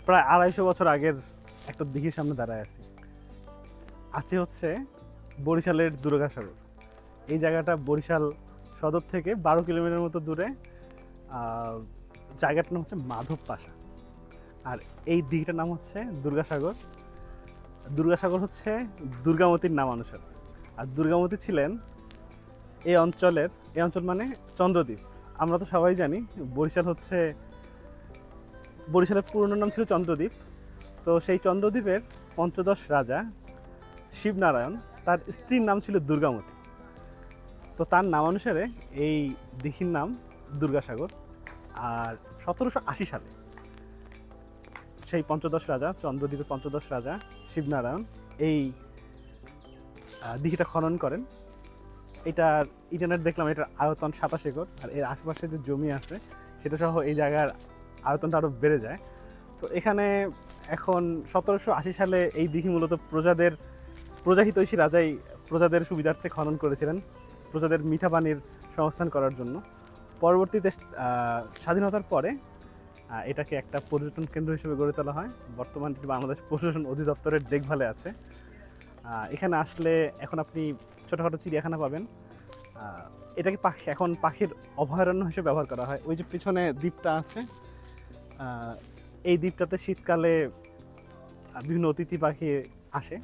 প্রায় 250 বছর আগের একটা দিঘির সামনে দাঁড়ায় আছি। আছে হচ্ছে বরিশালের দুর্গাসাগর। এই জায়গাটা বরিশাল সদর থেকে 12 কিলোমিটার মতো দূরে। জায়গাটার নাম হচ্ছে মাধব পাশা। আর এই দিঘিটার নাম হচ্ছে দুর্গাসাগর। দুর্গাসাগর হচ্ছে দুর্গামতির নাম অনুসারে। আর দুর্গামতি ছিলেন এই অঞ্চল মানে চন্দ্রদ্বীপ। আমরা তো সবাই জানি বরিশালের পুরনো নাম ছিল চন্দ্রদ্বীপ। তো সেই চন্দ্রদ্বীপের পঞ্চদশ রাজা শিবনারায়ণ, তার স্ত্রীর নাম ছিল দুর্গামতি। তো তার নাম অনুসারে এই দিঘির নাম দুর্গাসাগর। আর 1780 সালে সেই চন্দ্রদ্বীপের পঞ্চদশ রাজা শিবনারায়ণ এই দিঘিটা খনন করেন। এটার ইন্টারনেট দেখলাম, এটার আয়তন 27 একর। আর এর আশেপাশে যে জমি আছে সেটা সহ এই জায়গার আয়তনটা আরও বেড়ে যায়। তো এখানে এখন 1780 সালে এই দিঘি মূলত প্রজাহিতৈষী রাজাই প্রজাদের সুবিধার্থে খনন করেছিলেন, প্রজাদের মিঠা পানির সংস্থান করার জন্য। পরবর্তীতে স্বাধীনতার পরে এটাকে একটা পর্যটন কেন্দ্র হিসেবে গড়ে তোলা হয়। বর্তমানে বাংলাদেশ প্রশাসন অধিদপ্তরের দেখভালে আছে। এখানে আসলে এখন আপনি ছোটোখাটো চিড়িয়াখানা পাবেন। এটাকে এখন পাখির অভয়ারণ্য হিসেবে ব্যবহার করা হয়। ওই যে পিছনে দ্বীপটা আছে, এই দ্বীপটাতে শীতকালে বিভিন্ন অতিথি পাখি আসে।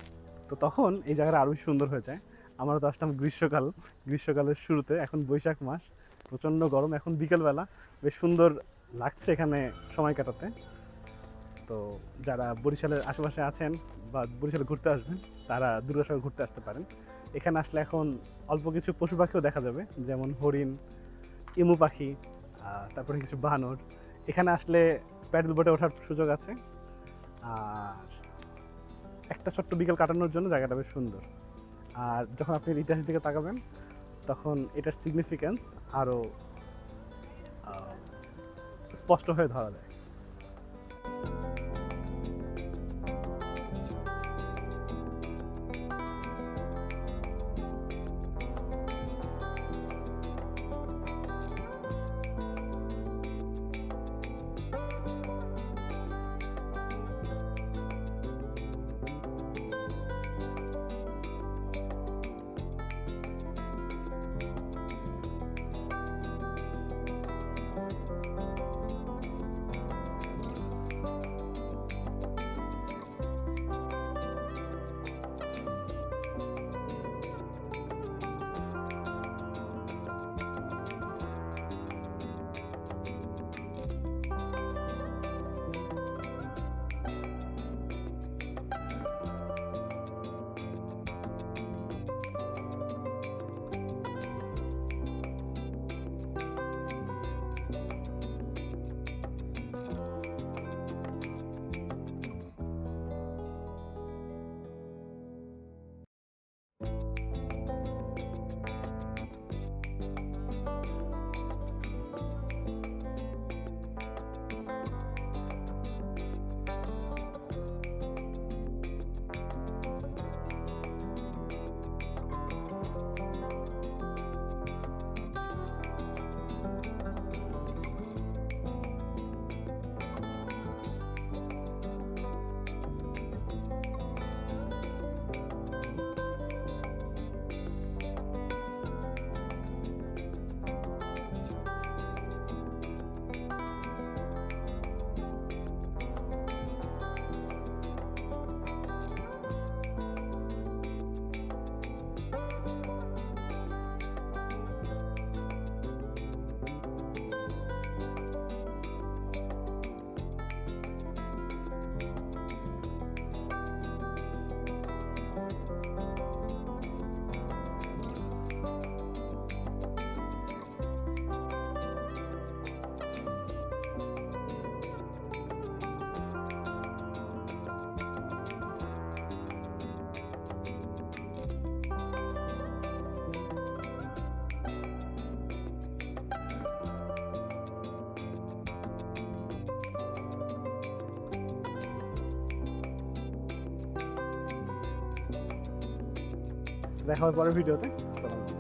তো তখন এই জায়গাটা আরও সুন্দর হয়ে যায়। আমরা তো আসলাম গ্রীষ্মকালের শুরুতে, এখন বৈশাখ মাস, প্রচণ্ড গরম। এখন বিকেলবেলা বেশ সুন্দর লাগছে এখানে সময় কাটাতে। তো যারা বরিশালের আশেপাশে আছেন বা বরিশালে ঘুরতে আসবেন, তারা দুর্গাসাগর ঘুরতে আসতে পারেন। এখানে আসলে এখন অল্প কিছু পশু পাখিও দেখা যাবে, যেমন হরিণ, ইমু পাখি, তারপরে কিছু বানর। এখানে আসলে প্যাডেল বোটে ওঠার সুযোগ আছে। আর একটা ছোট্ট বিকেল কাটানোর জন্য জায়গাটা বেশ সুন্দর। আর যখন আপনি ইতিহাসের দিকে তাকাবেন, তখন এটার সিগনিফিক্যান্স আরও স্পষ্ট হয়ে ধরা যায়। দেখা হবে পরের ভিডিওতে। আসসালামু আলাইকুম।